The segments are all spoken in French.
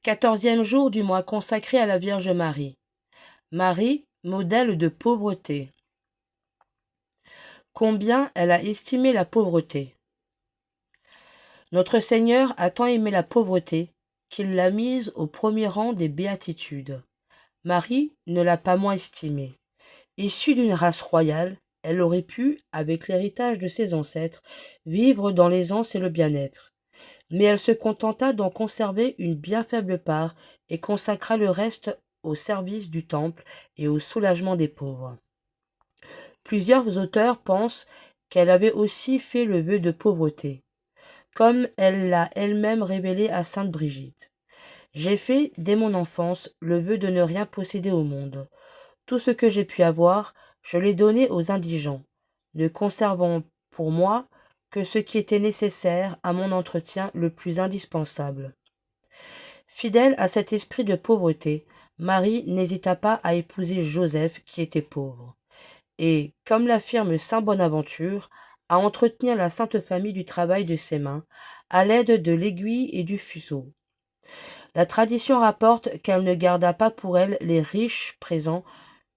14e jour du mois consacré à la Vierge Marie. Marie, modèle de pauvreté. Combien elle a estimé la pauvreté. Notre Seigneur a tant aimé la pauvreté qu'il l'a mise au premier rang des béatitudes. Marie ne l'a pas moins estimée. Issue d'une race royale, elle aurait pu, avec l'héritage de ses ancêtres, vivre dans l'aisance et le bien-être. Mais elle se contenta d'en conserver une bien faible part et consacra le reste au service du temple et au soulagement des pauvres. Plusieurs auteurs pensent qu'elle avait aussi fait le vœu de pauvreté, comme elle l'a elle-même révélé à sainte Brigitte. J'ai fait, dès mon enfance, le vœu de ne rien posséder au monde. Tout ce que j'ai pu avoir, je l'ai donné aux indigents, ne conservant pour moi que ce qui était nécessaire à mon entretien le plus indispensable. Fidèle à cet esprit de pauvreté, Marie n'hésita pas à épouser Joseph qui était pauvre, et, comme l'affirme saint Bonaventure, à entretenir la sainte famille du travail de ses mains, à l'aide de l'aiguille et du fuseau. La tradition rapporte qu'elle ne garda pas pour elle les riches présents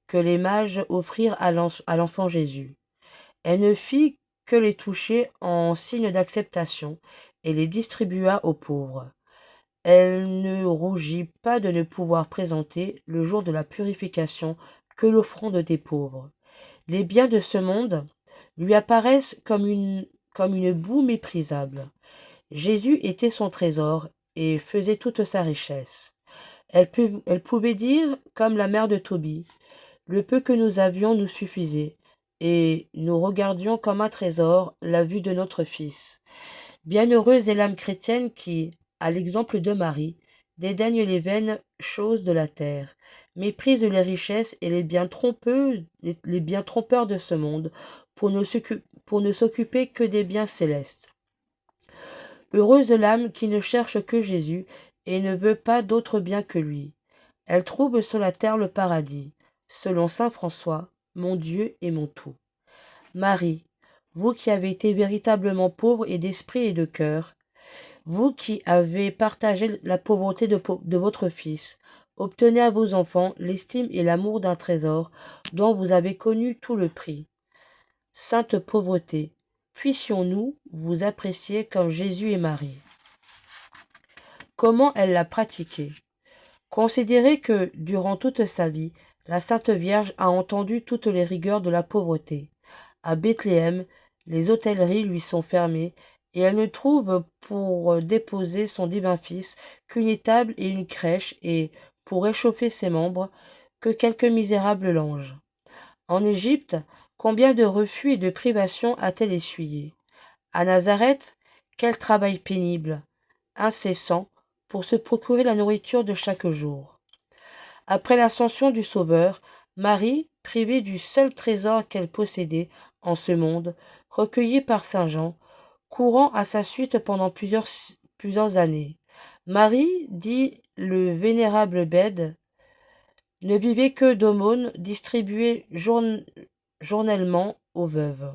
que les mages offrirent à l'enfant Jésus. Elle ne fit que les toucher en signe d'acceptation et les distribua aux pauvres. Elle ne rougit pas de ne pouvoir présenter, le jour de la purification, que l'offrande des pauvres. Les biens de ce monde lui apparaissent comme une boue méprisable. Jésus était son trésor et faisait toute sa richesse. Elle pouvait dire, comme la mère de Tobie, le peu que nous avions nous suffisait, et nous regardions comme un trésor la vue de notre Fils. Bienheureuse est l'âme chrétienne qui, à l'exemple de Marie, dédaigne les vaines choses de la terre, méprise les richesses et les biens trompeurs de ce monde, pour ne s'occuper que des biens célestes. Heureuse l'âme qui ne cherche que Jésus et ne veut pas d'autre bien que lui. Elle trouve sur la terre le paradis, selon saint François, mon Dieu et mon tout. Marie, vous qui avez été véritablement pauvre et d'esprit et de cœur, vous qui avez partagé la pauvreté de votre Fils, obtenez à vos enfants l'estime et l'amour d'un trésor dont vous avez connu tout le prix. Sainte pauvreté, puissions-nous vous apprécier comme Jésus et Marie. Comment elle l'a pratiquée? Considérez que, durant toute sa vie, la Sainte Vierge a entendu toutes les rigueurs de la pauvreté. À Bethléem, les hôtelleries lui sont fermées et elle ne trouve pour déposer son divin Fils qu'une étable et une crèche et, pour réchauffer ses membres, que quelques misérables langes. En Égypte, combien de refus et de privations a-t-elle essuyé? À Nazareth, quel travail pénible, incessant, pour se procurer la nourriture de chaque jour. Après l'ascension du Sauveur, Marie, privée du seul trésor qu'elle possédait en ce monde, recueillie par saint Jean, courant à sa suite pendant plusieurs années. Marie, dit le vénérable Bède, ne vivait que d'aumônes distribuées journellement aux veuves.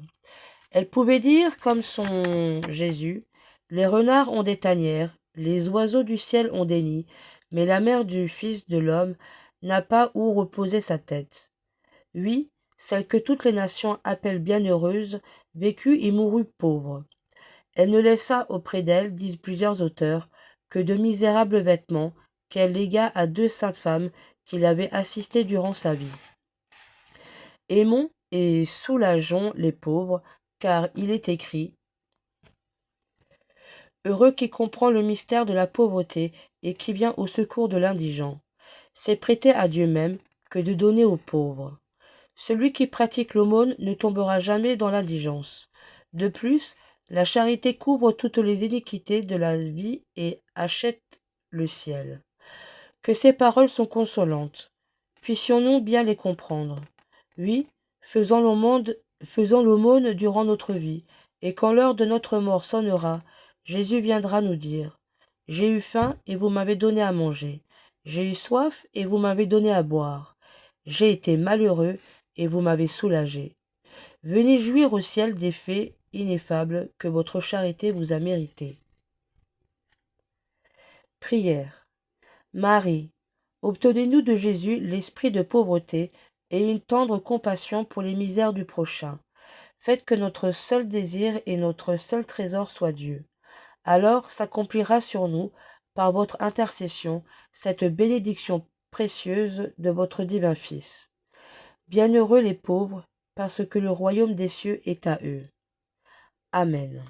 Elle pouvait dire, comme son Jésus, « Les renards ont des tanières, les oiseaux du ciel ont des nids, mais la mère du Fils de l'homme n'a pas où reposer sa tête. » Oui, celle que toutes les nations appellent bienheureuse, vécut et mourut pauvre. Elle ne laissa auprès d'elle, disent plusieurs auteurs, que de misérables vêtements qu'elle légua à 2 saintes femmes qui l'avaient assistée durant sa vie. Aimons et soulageons les pauvres, car il est écrit « Heureux qui comprend le mystère de la pauvreté et qui vient au secours de l'indigent. C'est prêter à Dieu même que de donner aux pauvres. Celui qui pratique l'aumône ne tombera jamais dans l'indigence. De plus, la charité couvre toutes les iniquités de la vie et achète le ciel. Que ces paroles sont consolantes. Puissions-nous bien les comprendre. Oui, faisons l'aumône durant notre vie, et quand l'heure de notre mort sonnera, Jésus viendra nous dire « J'ai eu faim et vous m'avez donné à manger. J'ai eu soif et vous m'avez donné à boire. J'ai été malheureux et vous m'avez soulagé. Venez jouir au ciel des faits ineffables que votre charité vous a mérités. » Prière. Marie, obtenez-nous de Jésus l'esprit de pauvreté et une tendre compassion pour les misères du prochain. Faites que notre seul désir et notre seul trésor soit Dieu. Alors s'accomplira sur nous, par votre intercession, cette bénédiction précieuse de votre divin Fils. Bienheureux les pauvres, parce que le royaume des cieux est à eux. Amen.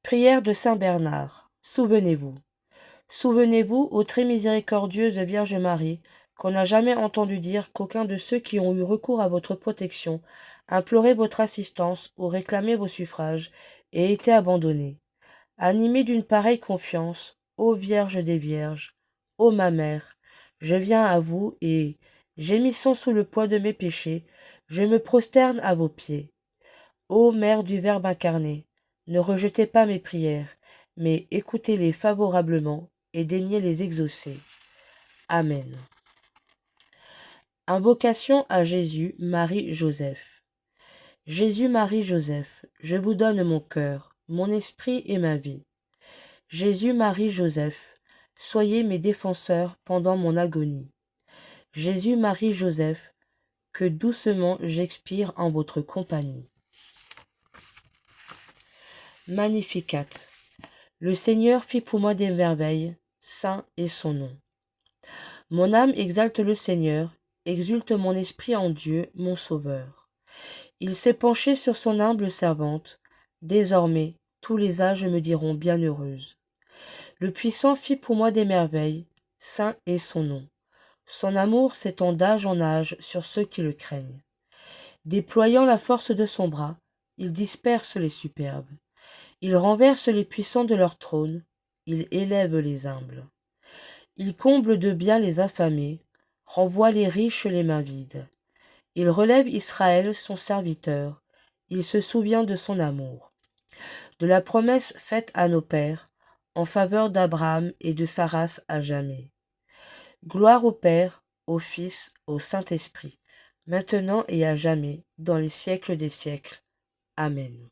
Prière de Saint Bernard. Souvenez-vous. Souvenez-vous, ô très miséricordieuse Vierge Marie, qu'on n'a jamais entendu dire qu'aucun de ceux qui ont eu recours à votre protection, imploré votre assistance ou réclamé vos suffrages, ait été abandonné. Animée d'une pareille confiance, ô Vierge des Vierges, ô ma mère, je viens à vous et, gémissant sous le poids de mes péchés, je me prosterne à vos pieds. Ô Mère du Verbe incarné, ne rejetez pas mes prières, mais écoutez-les favorablement et daignez les exaucer. Amen. Invocation à Jésus, Marie, Joseph. Jésus, Marie, Joseph, je vous donne mon cœur, mon esprit et ma vie. Jésus, Marie, Joseph, soyez mes défenseurs pendant mon agonie. Jésus, Marie, Joseph, que doucement j'expire en votre compagnie. Magnificat. Le Seigneur fit pour moi des merveilles, saint est son nom. Mon âme exalte le Seigneur, exulte mon esprit en Dieu, mon Sauveur. Il s'est penché sur son humble servante, désormais tous les âges me diront bienheureuse. Le Puissant fit pour moi des merveilles, saint est son nom. Son amour s'étend d'âge en âge sur ceux qui le craignent. Déployant la force de son bras, il disperse les superbes. Il renverse les puissants de leur trône, il élève les humbles. Il comble de biens les affamés, renvoie les riches les mains vides. Il relève Israël son serviteur, il se souvient de son amour, de la promesse faite à nos pères, en faveur d'Abraham et de sa race à jamais. Gloire au Père, au Fils, au Saint-Esprit, maintenant et à jamais, dans les siècles des siècles. Amen.